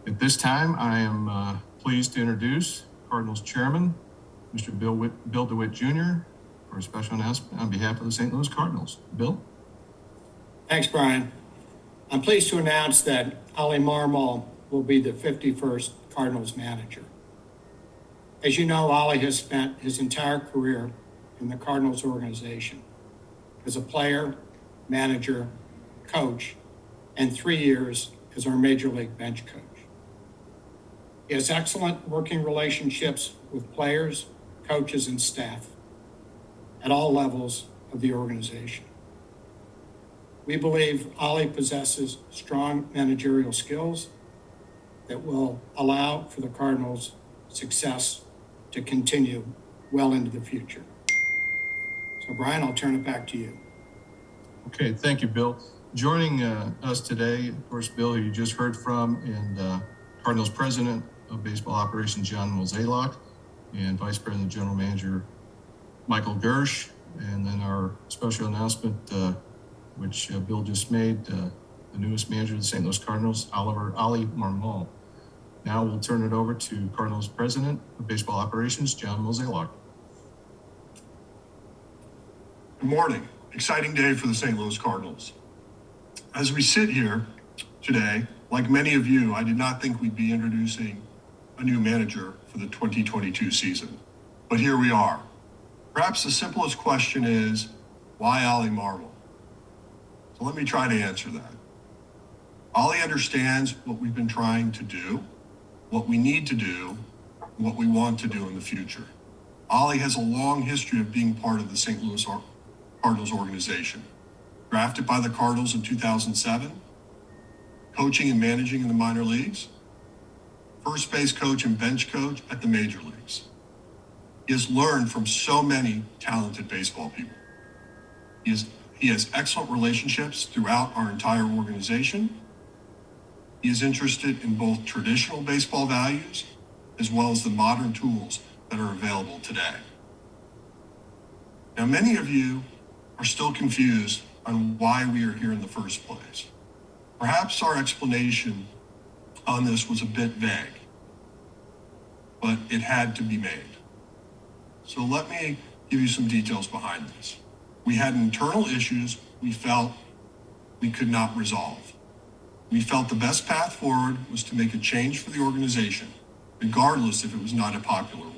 At this time, I am pleased to introduce Cardinals Chairman, Mr. Bill DeWitt Jr., for a special announcement on behalf of the St. Louis Cardinals. Bill? Thanks, Brian. I'm pleased to announce that OLI Marmol will be the 51st Cardinals manager. As you know, OLI has spent his entire career in the Cardinals organization as a player, manager, coach, and 3 years as our Major League bench coach. He has excellent working relationships with players, coaches, and staff at all levels of the organization. We believe OLI possesses strong managerial skills that will allow for the Cardinals' success to continue well into the future. So, Brian, I'll turn it back to you. Okay, thank you, Bill. Joining us today, of course, Bill, who you just heard from, and Cardinals President of Baseball Operations, John Mozeliak, and Vice President General Manager, Michael Gersh, and then our special announcement, which Bill just made, the newest manager of the St. Louis Cardinals, OLI Marmol. Now we'll turn it over to Cardinals President of Baseball Operations, John Mozeliak. Good morning. Exciting day for the St. Louis Cardinals. As we sit here today, like many of you, I did not think we'd be introducing a new manager for the 2022 season. But here we are. Perhaps the simplest question is, why OLI Marmol? So let me try to answer that. OLI understands what we've been trying to do, what we need to do, and what we want to do in the future. OLI has a long history of being part of the St. Louis Cardinals organization. Drafted by the Cardinals in 2007, coaching and managing in the minor leagues, first base coach and bench coach at the major leagues. He has learned from so many talented baseball people. He has excellent relationships throughout our entire organization. He is interested in both traditional baseball values as well as the modern tools that are available today. Now, many of you are still confused on why we are here in the first place. Perhaps our explanation on this was a bit vague, but it had to be made. So let me give you some details behind this. We had internal issues we felt we could not resolve. We felt the best path forward was to make a change for the organization, regardless if it was not a popular one.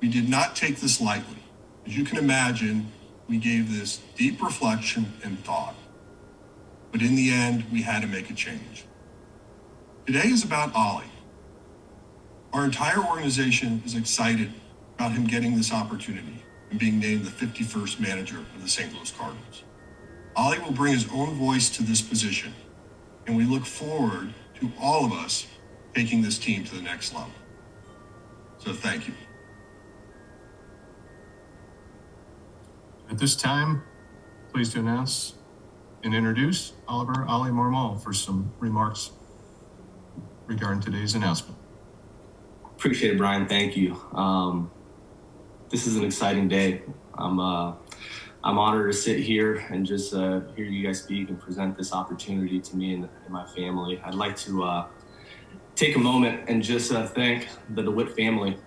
We did not take this lightly. As you can imagine, we gave this deep reflection and thought. But in the end, we had to make a change. Today is about OLI. Our entire organization is excited about him getting this opportunity and being named the 51st manager of the St. Louis Cardinals. OLI will bring his own voice to this position, and we look forward to all of us taking this team to the next level. So thank you. At this time, pleased to announce and introduce OLI Marmol for some remarks regarding today's announcement. Appreciate it, Brian. Thank you. This is an exciting day. I'm honored to sit here and just hear you guys speak and present this opportunity to me and my family. I'd like to take a moment and just thank the DeWitt family.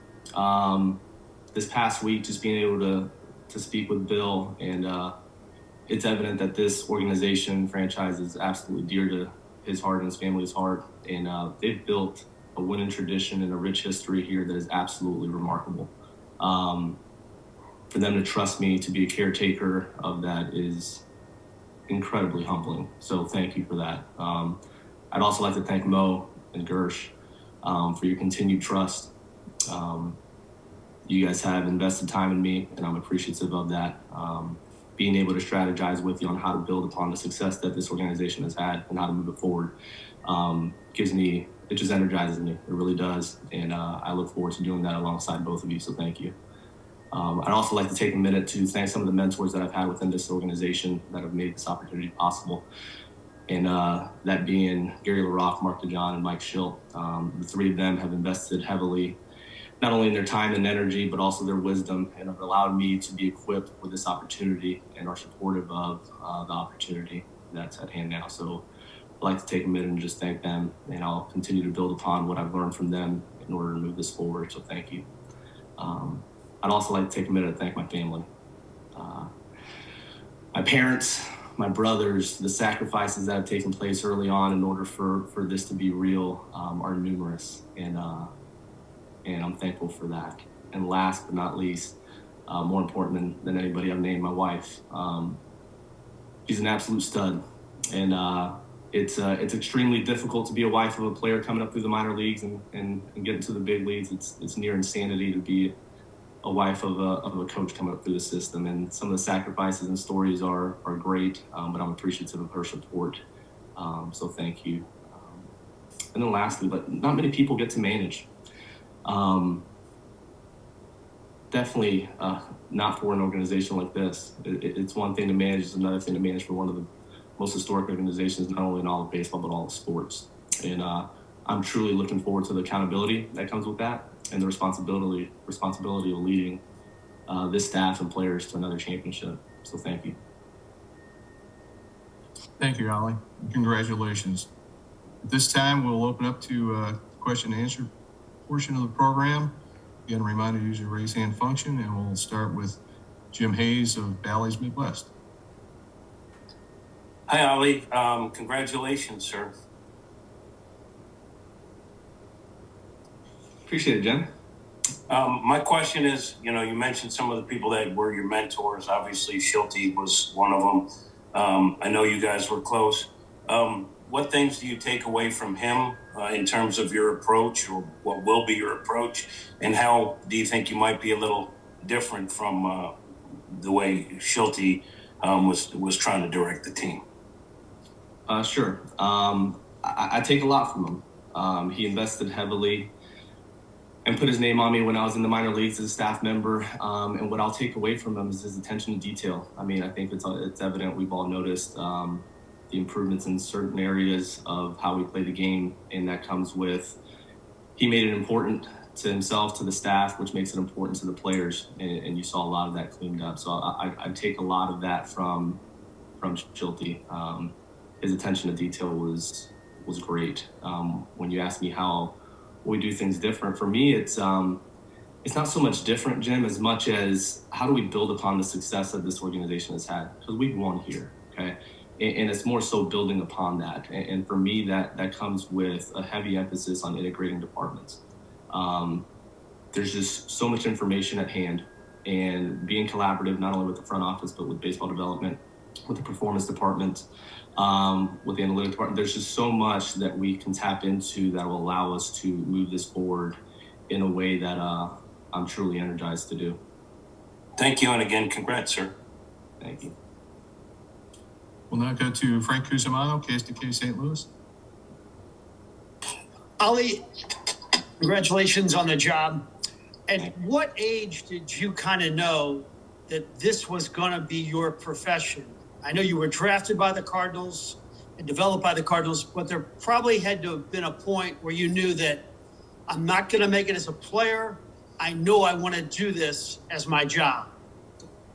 This past week, just being able to speak with Bill, and it's evident that this organization franchise is absolutely dear to his heart and his family's heart. And they've built a winning tradition and a rich history here that is absolutely remarkable. For them to trust me to be a caretaker of that is incredibly humbling. So thank you for that. I'd also like to thank Mo and Gersh for your continued trust. You guys have invested time in me, and I'm appreciative of that. Being able to strategize with you on how to build upon the success that this organization has had and how to move it forward it just energizes me. It really does. And I look forward to doing that alongside both of you. So thank you. I'd also like to take a minute to thank some of the mentors that I've had within this organization that have made this opportunity possible. And that being Gary LaRock, Mark DeJohn, and Mike Shildt. The three of them have invested heavily, not only in their time and energy, but also their wisdom, and have allowed me to be equipped with this opportunity and are supportive of the opportunity that's at hand now. So I'd like to take a minute and just thank them, and I'll continue to build upon what I've learned from them in order to move this forward. So thank you. I'd also like to take a minute to thank my family, my parents, my brothers. The sacrifices that have taken place early on in order for this to be real are numerous, and I'm thankful for that. And last but not least, more important than anybody I've named, my wife. She's an absolute stud, and it's extremely difficult to be a wife of a player coming up through the minor leagues and getting to the big leagues. It's near insanity to be a wife of a coach coming up through the system, and some of the sacrifices and stories are great, but I'm appreciative of her support. So thank you. And then lastly, but not many people get to manage. Definitely not for an organization like this. It's one thing to manage, it's another thing to manage for one of the most historic organizations, not only in all of baseball, but all of sports. And I'm truly looking forward to the accountability that comes with that and the responsibility of leading this staff and players to another championship. So thank you. Thank you, Ollie. Congratulations. At this time, we'll open up to question and answer portion of the program. Again, a reminder to use your raise hand function, and we'll start with Jim Hayes of Bally's Midwest. Hi, Ollie. Congratulations, sir. Appreciate it, Jim. My question is, you mentioned some of the people that were your mentors. Obviously, Shildt was one of them. I know you guys were close. What things do you take away from him in terms of your approach, or what will be your approach, and how do you think you might be a little different from the way Shildt was trying to direct the team? Sure. I take a lot from him. He invested heavily and put his name on me when I was in the minor leagues as a staff member. And what I'll take away from him is his attention to detail. I mean, I think it's evident. We've all noticed the improvements in certain areas of how we play the game, and that comes with, he made it important to himself, to the staff, which makes it important to the players, and you saw a lot of that cleaned up. So I take a lot of that from Shildt. His attention to detail was great. When you ask me how we do things different, for me, it's not so much different, Jim, as much as how do we build upon the success that this organization has had, because we've won here, okay? And it's more so building upon that. And for me, that comes with a heavy emphasis on integrating departments. There's just so much information at hand, and being collaborative, not only with the front office, but with baseball development, with the performance department, with the analytic department. There's just so much that we can tap into that will allow us to move this forward in a way that I'm truly energized to do. Thank you, and again, congrats, sir. Thank you. We'll now go to Frank Cusimano, KSTK St. Louis. Ollie, congratulations on the job. At what age did you kind of know that this was going to be your profession? I know you were drafted by the Cardinals and developed by the Cardinals, but there probably had to have been a point where you knew that I'm not going to make it as a player. I know I want to do this as my job.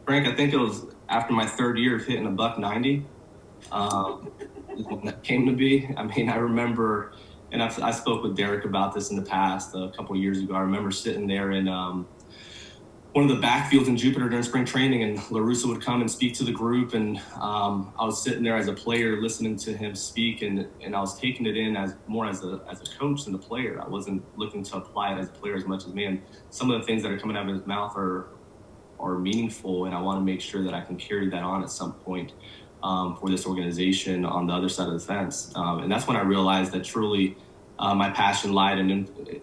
Frank, I think it was after my third year of hitting a $190. When that came to be. I mean, I remember, and I spoke with Derek about this in the past a couple of years ago. I remember sitting there in one of the backfields in Jupiter during spring training, and LaRussa would come and speak to the group, and I was sitting there as a player listening to him speak, and I was taking it in as more as a coach than a player. I wasn't looking to apply it as a player as much as, man, some of the things that are coming out of his mouth are meaningful, and I want to make sure that I can carry that on at some point for this organization on the other side of the fence. And that's when I realized that truly my passion lied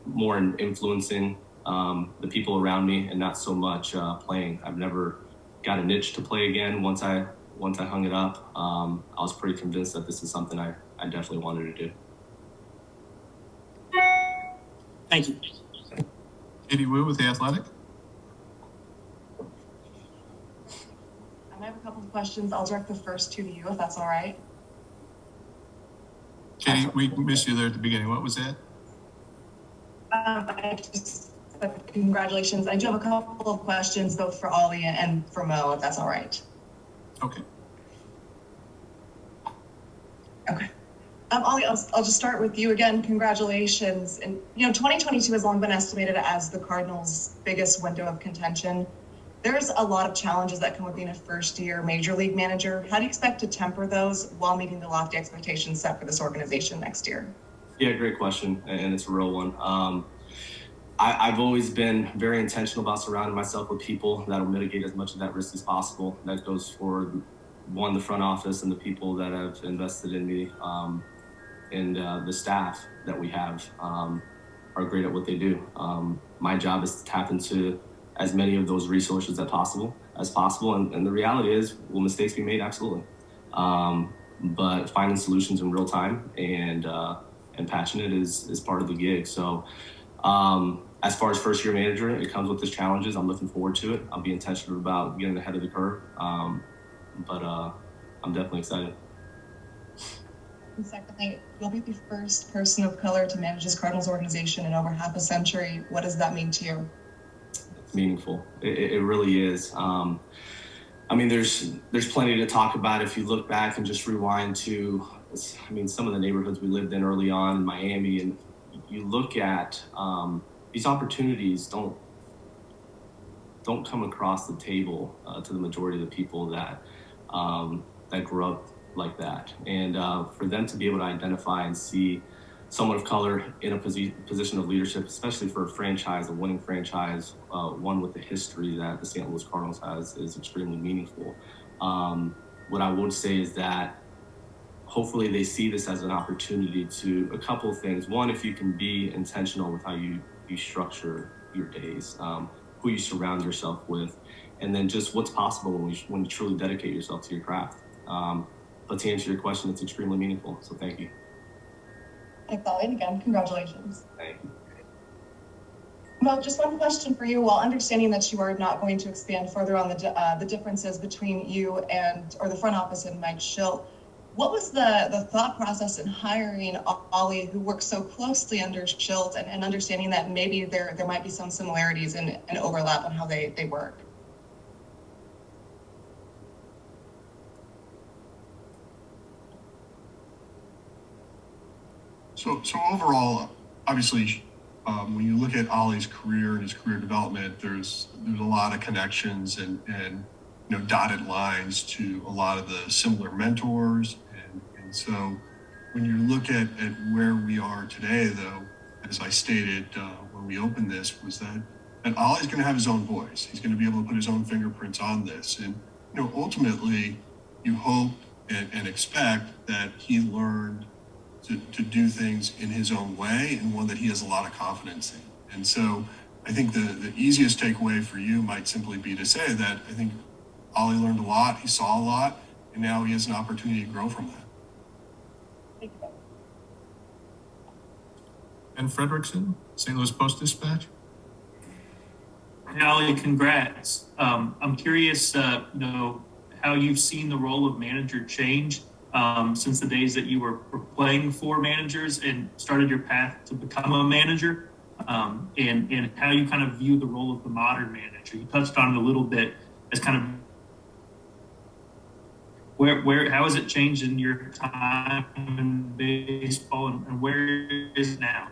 more in influencing the people around me, and not so much playing. I've never got a niche to play again. Once I hung it up, I was pretty convinced that this is something I definitely wanted to do. Thank you. Katie Wu with The Athletic. I have a couple of questions. I'll direct the first two to you, if that's all right. Katie, we missed you there at the beginning. What was that? Congratulations. I do have a couple of questions, both for Ollie and for Mo, if that's all right. Okay. Okay. Ollie, I'll just start with you again. Congratulations. And, 2022 has long been estimated as the Cardinals' biggest window of contention. There's a lot of challenges that come with being a first-year major league manager. How do you expect to temper those while meeting the lofty expectations set for this organization next year? Yeah, great question, and it's a real one. I've always been very intentional about surrounding myself with people that'll mitigate as much of that risk as possible. That goes for the front office and the people that have invested in me, and the staff that we have are great at what they do. My job is to tap into as many of those resources as possible. And the reality is, will mistakes be made? Absolutely. But finding solutions in real time and passionate is part of the gig. So as far as first year manager, it comes with its challenges. I'm looking forward to it. I'll be intentional about getting ahead of the curve. But I'm definitely excited. And secondly, you'll be the first person of color to manage this Cardinals organization in over half a century. What does that mean to you? It's meaningful. It really is. I mean, there's plenty to talk about if you look back and just rewind to, some of the neighborhoods we lived in early on in Miami, and you look at these opportunities don't come across the table to the majority of the people that grew up like that. And for them to be able to identify and see someone of color in a position of leadership, especially for a franchise, a winning franchise, one with the history that the St. Louis Cardinals has, is extremely meaningful. What I would say is that hopefully they see this as an opportunity to a couple of things. One, if you can be intentional with how you structure your days, who you surround yourself with, and then just what's possible when you truly dedicate yourself to your craft. But to answer your question, it's extremely meaningful. So thank you. Thanks, Ollie. And again, congratulations. Thank you. Well, just one question for you. While understanding that you are not going to expand further on the differences between you or the front office and Mike Shildt, what was the thought process in hiring Ollie, who works so closely under Shildt, and understanding that maybe there might be some similarities and overlap on how they work? So overall, obviously, when you look at Ollie's career and his career development, there's a lot of connections and dotted lines to a lot of the similar mentors. And so when you look at where we are today, though, as I stated when we opened this, was that Ollie's going to have his own voice. He's going to be able to put his own fingerprints on this. And ultimately, you hope and expect that he learned to do things in his own way, and one that he has a lot of confidence in. And so I think the easiest takeaway for you might simply be to say that I think Ollie learned a lot, he saw a lot, and now he has an opportunity to grow from that. Thank you. Ben Frederickson, St. Louis Post-Dispatch. Ollie, congrats. I'm curious, how you've seen the role of manager change since the days that you were playing for managers and started your path to become a manager, and how you kind of view the role of the modern manager. You touched on it a little bit as kind of how has it changed in your time in baseball, and where is it now?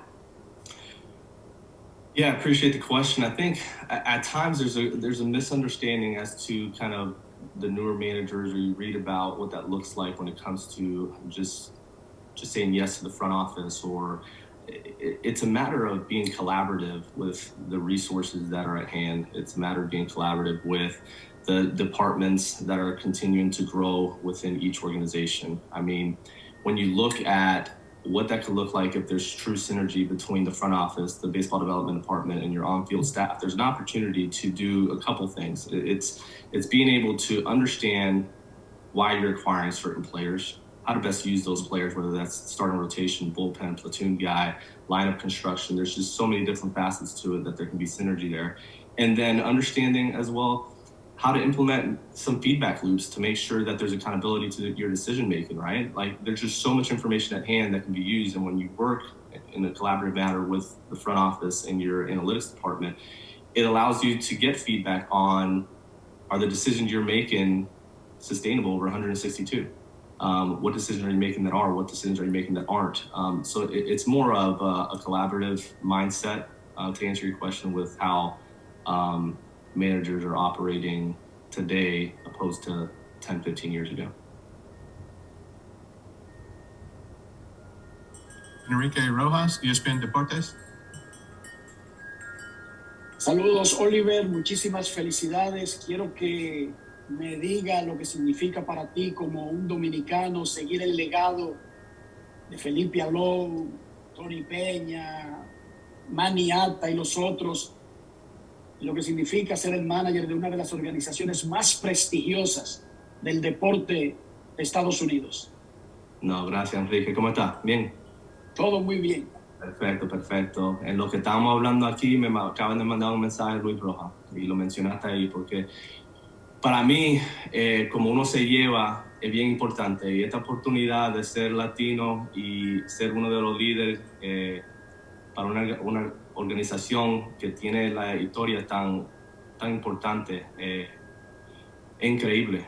Yeah, I appreciate the question. I think at times there's a misunderstanding as to kind of the newer managers, or you read about what that looks like when it comes to just saying yes to the front office, or it's a matter of being collaborative with the resources that are at hand. It's a matter of being collaborative with the departments that are continuing to grow within each organization. I mean, when you look at what that could look like if there's true synergy between the front office, the baseball development department, and your on-field staff, there's an opportunity to do a couple things. It's being able to understand why you're acquiring certain players, how to best use those players, whether that's starting rotation, bullpen, platoon guy, lineup construction. There's just so many different facets to it that there can be synergy there. And then understanding as well how to implement some feedback loops to make sure that there's accountability to your decision making, right? Like, there's just so much information at hand that can be used. And when you work in a collaborative manner with the front office and your analytics department, it allows you to get feedback on, are the decisions you're making sustainable over 162? what decisions are you making that are, what decisions are you making that aren't. So it's more of a collaborative mindset to answer your question with how managers are operating today opposed to 10, 15 years ago. Enrique Rojas, ESPN Deportes. Saludos, Oliver. Muchísimas felicidades. Quiero que me diga lo que significa para ti como un dominicano seguir el legado de Felipe Alou, Tony Peña, Manny Alta y los otros, lo que significa ser el manager de una de las organizaciones más prestigiosas del deporte de Estados Unidos. No, gracias, Enrique. ¿Cómo estás? Bien. Todo muy bien. Perfecto, perfecto. En lo que estábamos hablando aquí, me acaban de mandar un mensaje Luis Rojas y lo mencionaste ahí porque para mí, como uno se lleva, es bien importante. Y esta oportunidad de ser latino y ser uno de los líderes para una organización que tiene la historia tan importante, es increíble.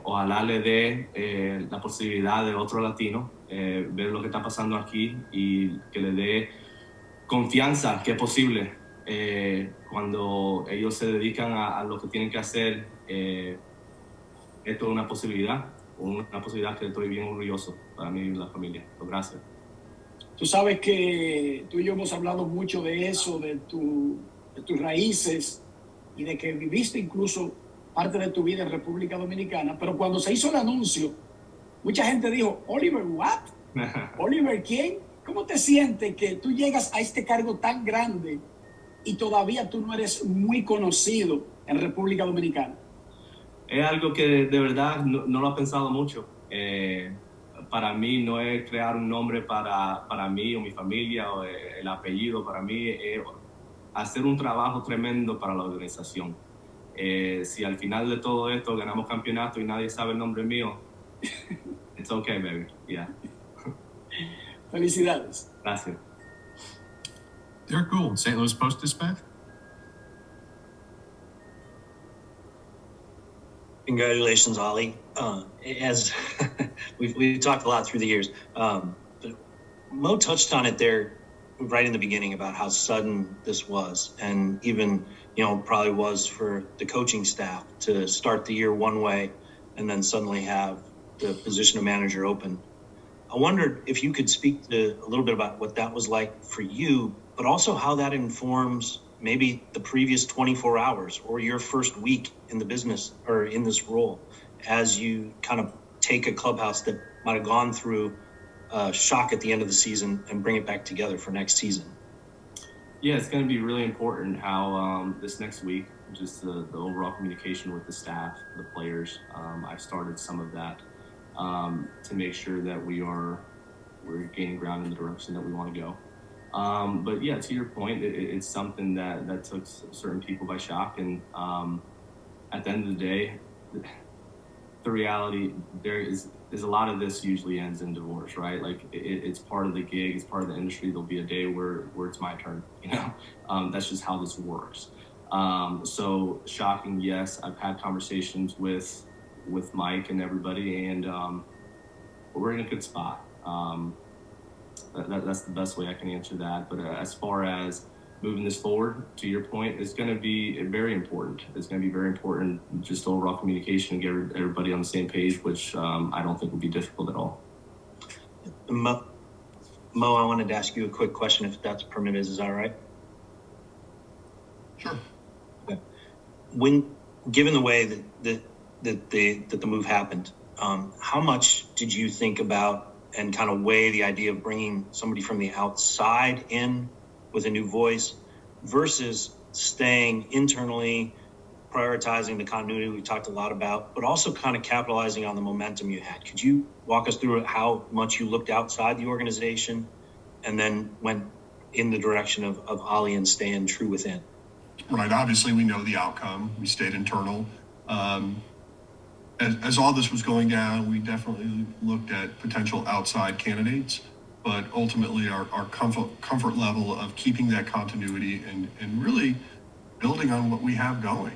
Ojalá le dé la posibilidad de otro latino ver lo que está pasando aquí y que le dé confianza que es posible cuando ellos se dedican a lo que tienen que hacer. Esto es una posibilidad que estoy bien orgulloso para mí y la familia. Gracias. Tú sabes que tú y yo hemos hablado mucho de eso, de tus raíces y de que viviste incluso parte de tu vida en República Dominicana, pero cuando se hizo el anuncio, mucha gente dijo, Oliver, ¿what? ¿Oliver quién? ¿Cómo te sientes que tú llegas a este cargo tan grande y todavía tú no eres muy conocido en República Dominicana? Es algo que de verdad no lo he pensado mucho. Para mí no es crear un nombre para mí o mi familia o el apellido. Para mí es hacer un trabajo tremendo para la organización. Si al final de todo esto ganamos campeonato y nadie sabe el nombre mío, it's okay, baby. Yeah. Felicidades. Gracias. Derek Gould, St. Louis Post-Dispatch. Congratulations, Ollie. As we've talked a lot through the years, but Mo touched on it there right in the beginning about how sudden this was, and even probably was for the coaching staff to start the year one way and then suddenly have the position of manager open. I wondered if you could speak a little bit about what that was like for you, but also how that informs maybe the previous 24 hours or your first week in the business or in this role as you kind of take a clubhouse that might have gone through a shock at the end of the season and bring it back together for next season. Yeah, it's going to be really important how this next week, just the overall communication with the staff, the players. I've started some of that to make sure that we're gaining ground in the direction that we want to go. But yeah, to your point, it's something that took certain people by shock. And at the end of the day, the reality there is a lot of this usually ends in divorce, right? Like it's part of the gig, it's part of the industry. There'll be a day where it's my turn, that's just how this works. So shocking, yes. I've had conversations with Mike and everybody, and we're in a good spot. That's the best way I can answer that. But as far as moving this forward, to your point, it's going to be very important. It's going to be very important, just overall communication and get everybody on the same page, which I don't think will be difficult at all. Mo, I wanted to ask you a quick question, if that's permitted. Is that all right? Sure. Okay. Given the way that the move happened, how much did you think about and kind of weigh the idea of bringing somebody from the outside in with a new voice versus staying internally, prioritizing the continuity we talked a lot about, but also kind of capitalizing on the momentum you had? Could you walk us through how much you looked outside the organization and then went in the direction of Ollie and staying true within? Right. Obviously, we know the outcome. We stayed internal. As all this was going down, we definitely looked at potential outside candidates, but ultimately our comfort level of keeping that continuity and really building on what we have going.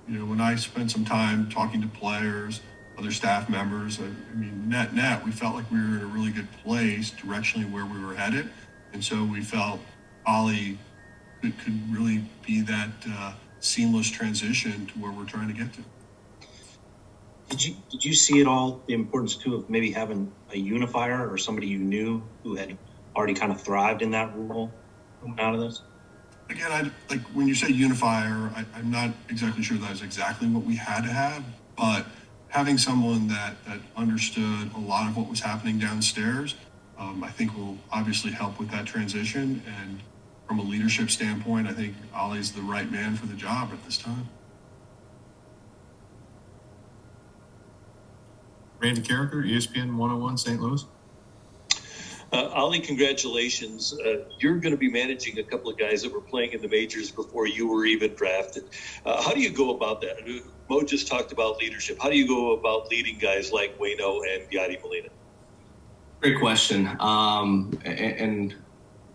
When I spent some time talking to players, other staff members. I mean, net, we felt like we were in a really good place directionally where we were headed. And so we felt Ollie could really be that seamless transition to where we're trying to get to. Did you see at all the importance too of maybe having a unifier or somebody you knew who had already kind of thrived in that role coming out of this? Again, like when you say unifier, I'm not exactly sure that is exactly what we had to have, but having someone that understood a lot of what was happening downstairs, I think will obviously help with that transition. And from a leadership standpoint, I think Ollie's the right man for the job at this time. Randy Carricker, ESPN 101 St. Louis. Ollie, congratulations. You're going to be managing a couple of guys that were playing in the majors before you were even drafted. How do you go about that? Mo just talked about leadership. How do you go about leading guys like Waino and Yadi Molina? Great question. And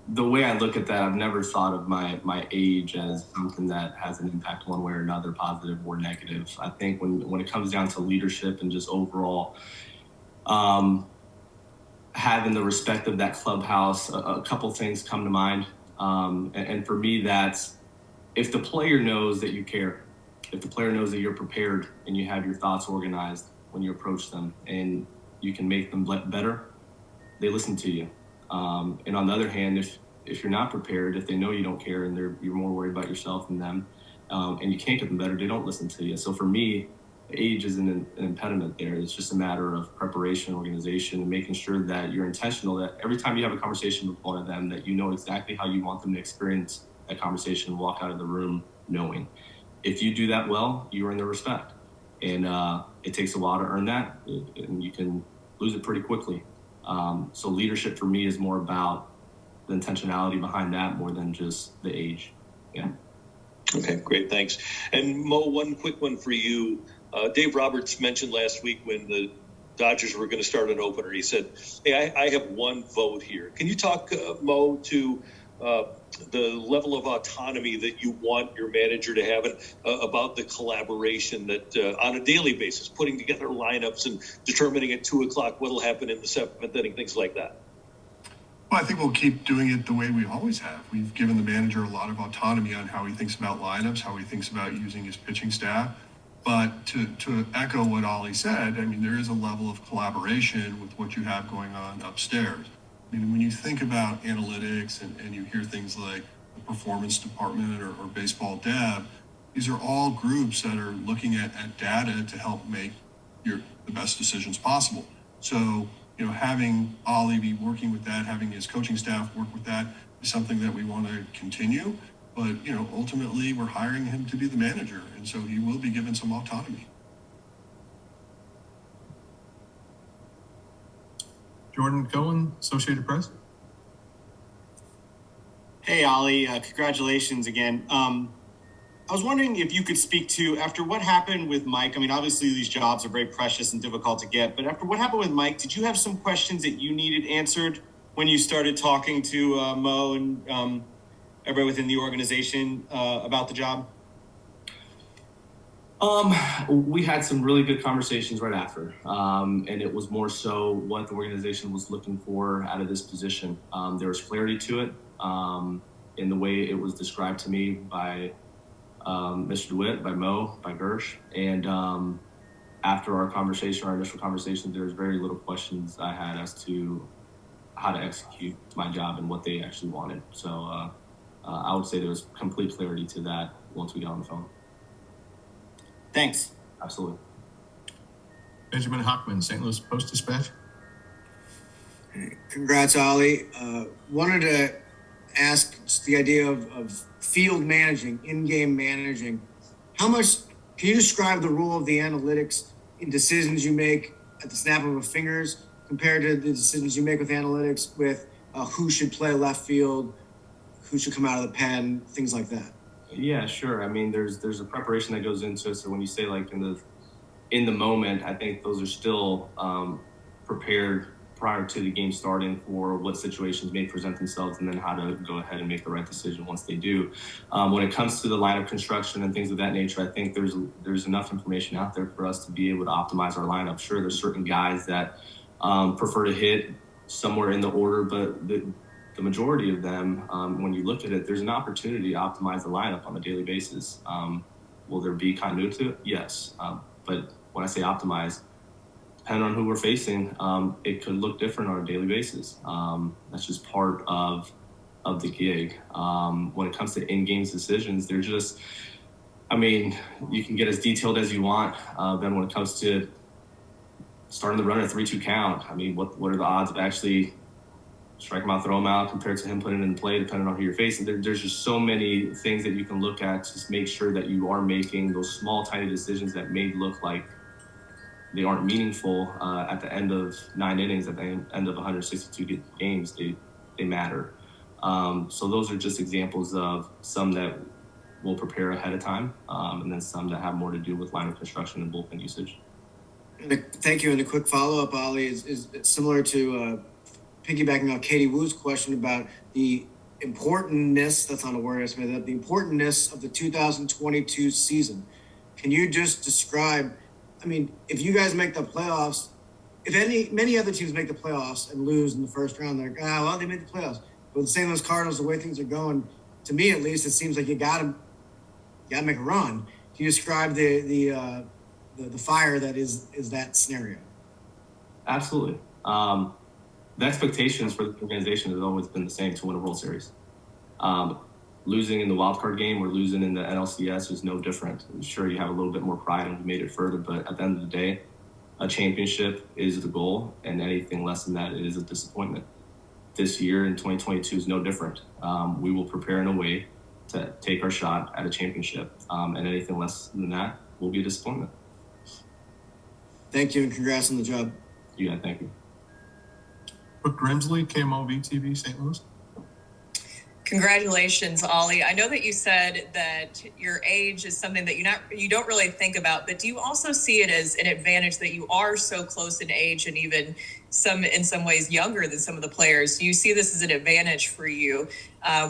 the way I look at that, I've never thought of my age as something that has an impact one way or another, positive or negative. I think when it comes down to leadership and just overall having the respect of that clubhouse, a couple things come to mind. And for me, that's if the player knows that you care, if the player knows that you're prepared and you have your thoughts organized when you approach them and you can make them better, they listen to you. And on the other hand, if you're not prepared, if they know you don't care and you're more worried about yourself than them, and you can't get them better, they don't listen to you. So for me, age isn't an impediment there. It's just a matter of preparation, organization, and making sure that you're intentional, that every time you have a conversation with one of them, that you know exactly how you want them to experience that conversation and walk out of the room knowing. If you do that well, you earn their respect. And it takes a while to earn that, and you can lose it pretty quickly. So leadership for me is more about the intentionality behind that more than just the age. Yeah. Okay, great, thanks. And Mo, one quick one for you. Dave Roberts mentioned last week when the Dodgers were going to start an opener, he said, hey, I have one vote here. Can you talk, Mo, to the level of autonomy that you want your manager to have and about the collaboration that on a daily basis, putting together lineups and determining at 2 o'clock what will happen in the seventh inning, things like that? Well, I think we'll keep doing it the way we always have. We've given the manager a lot of autonomy on how he thinks about lineups, how he thinks about using his pitching staff. But to echo what Ollie said, I mean, there is a level of collaboration with what you have going on upstairs. I mean, when you think about analytics and you hear things like the performance department or baseball dev, these are all groups that are looking at data to help make the best decisions possible. So, you know, having Ollie be working with that, having his coaching staff work with that is something that we want to continue. But, you know, ultimately we're hiring him to be the manager. And so he will be given some autonomy. Jordan Cohen, Associated Press. Hey, Ollie, congratulations again. I was wondering if you could speak to, after what happened with Mike, I mean, obviously these jobs are very precious and difficult to get, but after what happened with Mike, did you have some questions that you needed answered when you started talking to Mo and everybody within the organization about the job? We had some really good conversations right after, and it was more so what the organization was looking for out of this position. There was clarity to it in the way it was described to me by Mr. DeWitt, by Mo, by Gersh. And after our initial conversation, there was very little questions I had as to how to execute my job and what they actually wanted. So I would say there was complete clarity to that once we got on the phone. Thanks. Absolutely. Benjamin Hockman, St. Louis Post-Dispatch. Congrats, Ollie. Wanted to ask just the idea of field managing, in-game managing. How much can you describe the role of the analytics in decisions you make at the snap of a fingers compared to the decisions you make with analytics with who should play left field, who should come out of the pen, things like that? Yeah, sure. I mean, there's a preparation that goes into it. So when you say like in the moment, I think those are still prepared prior to the game starting for what situations may present themselves and then how to go ahead and make the right decision once they do. When it comes to the lineup construction and things of that nature, I think there's enough information out there for us to be able to optimize our lineup. Sure, there's certain guys that prefer to hit somewhere in the order, but the majority of them, when you look at it, there's an opportunity to optimize the lineup on a daily basis. Will there be continuity to it? Yes. But when I say optimize, depending on who we're facing, it could look different on a daily basis. That's just part of the gig. When it comes to in-game decisions, they're just, I mean, you can get as detailed as you want. Then when it comes to starting the run at 3-2 count, I mean, what are the odds of actually strike him out, throw him out, compared to him putting it in play, depending on who you're facing? There's just so many things that you can look at to make sure that you are making those small, tiny decisions that may look like they aren't meaningful at the end of 9 innings, at the end of 162 games, they matter. So those are just examples of some that we'll prepare ahead of time, and then some that have more to do with lineup construction and bullpen usage. Thank you. And a quick follow-up, Ollie, is similar to piggybacking on Katie Wu's question about the importantness, that's not a word I made up, the importantness of the 2022 season. Can you just describe, I mean, if you guys make the playoffs, if many other teams make the playoffs and lose in the first round, they're like, well, they made the playoffs. But with the St. Louis Cardinals, the way things are going, to me at least, it seems like you gotta make a run. Can you describe the fire that is that scenario? Absolutely. The expectations for the organization has always been the same, to win a World Series. Losing in the wild card game or losing in the NLCS is no different. I'm sure you have a little bit more pride when you made it further, but at the end of the day, a championship is the goal, and anything less than that is a disappointment. This year in 2022 is no different. We will prepare in a way to take our shot at a championship, and anything less than that will be a disappointment. Thank you, and congrats on the job. Yeah, thank you. Brooke Grimsley, KMOV TV, St. Louis. Congratulations, Ollie. I know that you said that your age is something that you don't really think about, but do you also see it as an advantage that you are so close in age and even in some ways younger than some of the players? Do you see this as an advantage for you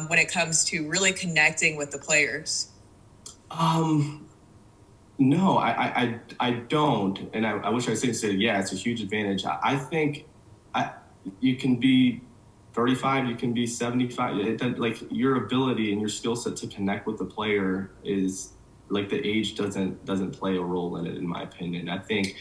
when it comes to really connecting with the players? No, I don't. And I wish I said, yeah, it's a huge advantage. I think you can be 35, you can be 75. Like, your ability and your skill set to connect with the player is like, the age doesn't play a role in it, in my opinion. I think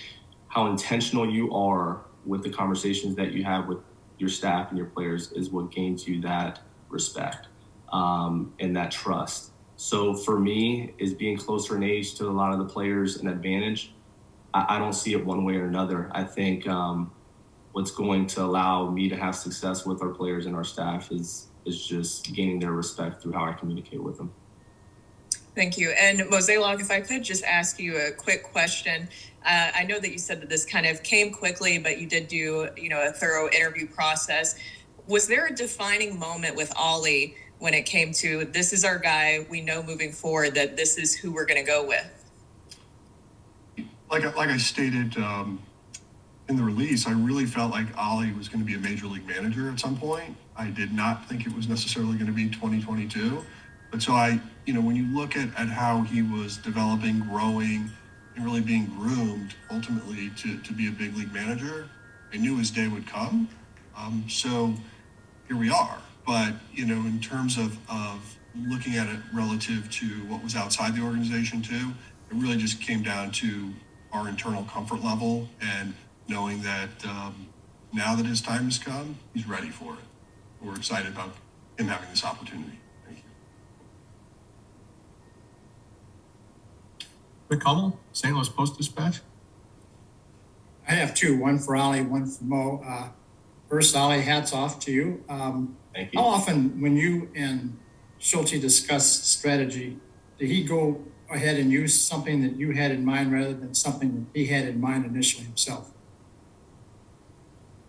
how intentional you are with the conversations that you have with your staff and your players is what gains you that respect and that trust. So for me, is being closer in age to a lot of the players an advantage? I don't see it one way or another. I think what's going to allow me to have success with our players and our staff is just gaining their respect through how I communicate with them. Thank you. And Mozeliak, if I could just ask you a quick question. I know that you said that this kind of came quickly, but you did do, a thorough interview process. Was there a defining moment with Ollie when it came to, this is our guy, we know moving forward that this is who we're going to go with? Like I stated in the release, I really felt like Ollie was going to be a major league manager at some point. I did not think it was necessarily going to be 2022. But so when you look at how he was developing, growing, and really being groomed ultimately to be a big league manager, I knew his day would come. So here we are. But, in terms of looking at it relative to what was outside the organization too, it really just came down to our internal comfort level and knowing that now that his time has come, he's ready for it. We're excited about him having this opportunity. Thank you. Rick Hummel, St. Louis Post-Dispatch. I have two, one for Ollie, one for Mo. First, Ollie, hats off to you. Thank you. How often, when you and Shildt discuss strategy, did he go ahead and use something that you had in mind rather than something that he had in mind initially himself?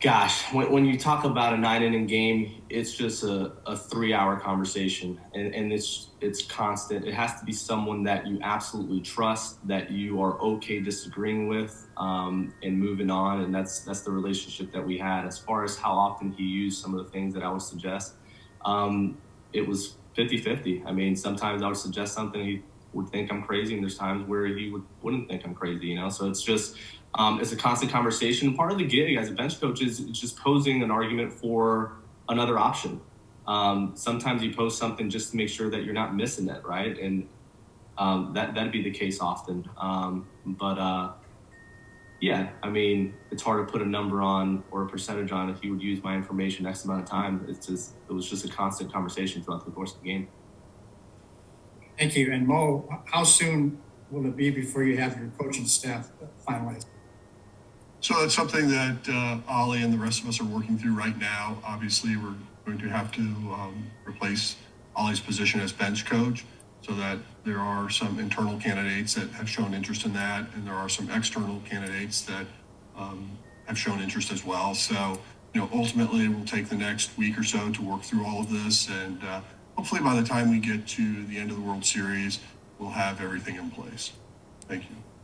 Gosh, when you talk about a 9-inning game, it's just a 3-hour conversation, and it's constant. It has to be someone that you absolutely trust, that you are okay disagreeing with, and moving on. And that's the relationship that we had. As far as how often he used some of the things that I would suggest, it was 50-50. I mean, sometimes I would suggest something, he would think I'm crazy, and there's times where he wouldn't think I'm crazy, you know? So it's just, it's a constant conversation. Part of the gig as a bench coach is just posing an argument for another option. Sometimes you post something just to make sure that you're not missing it, right? And that'd be the case often. Yeah, I mean, it's hard to put a number on or a percentage on if he would use my information X amount of time. It was just a constant conversation throughout the course of the game. Thank you. And Mo, how soon will it be before you have your coaching staff finalized? So that's something that Ollie and the rest of us are working through right now. Obviously, we're going to have to replace Ollie's position as bench coach, so that there are some internal candidates that have shown interest in that, and there are some external candidates that have shown interest as well. So, ultimately, we'll take the next week or so to work through all of this, and hopefully by the time we get to the end of the World Series, we'll have everything in place. Thank you.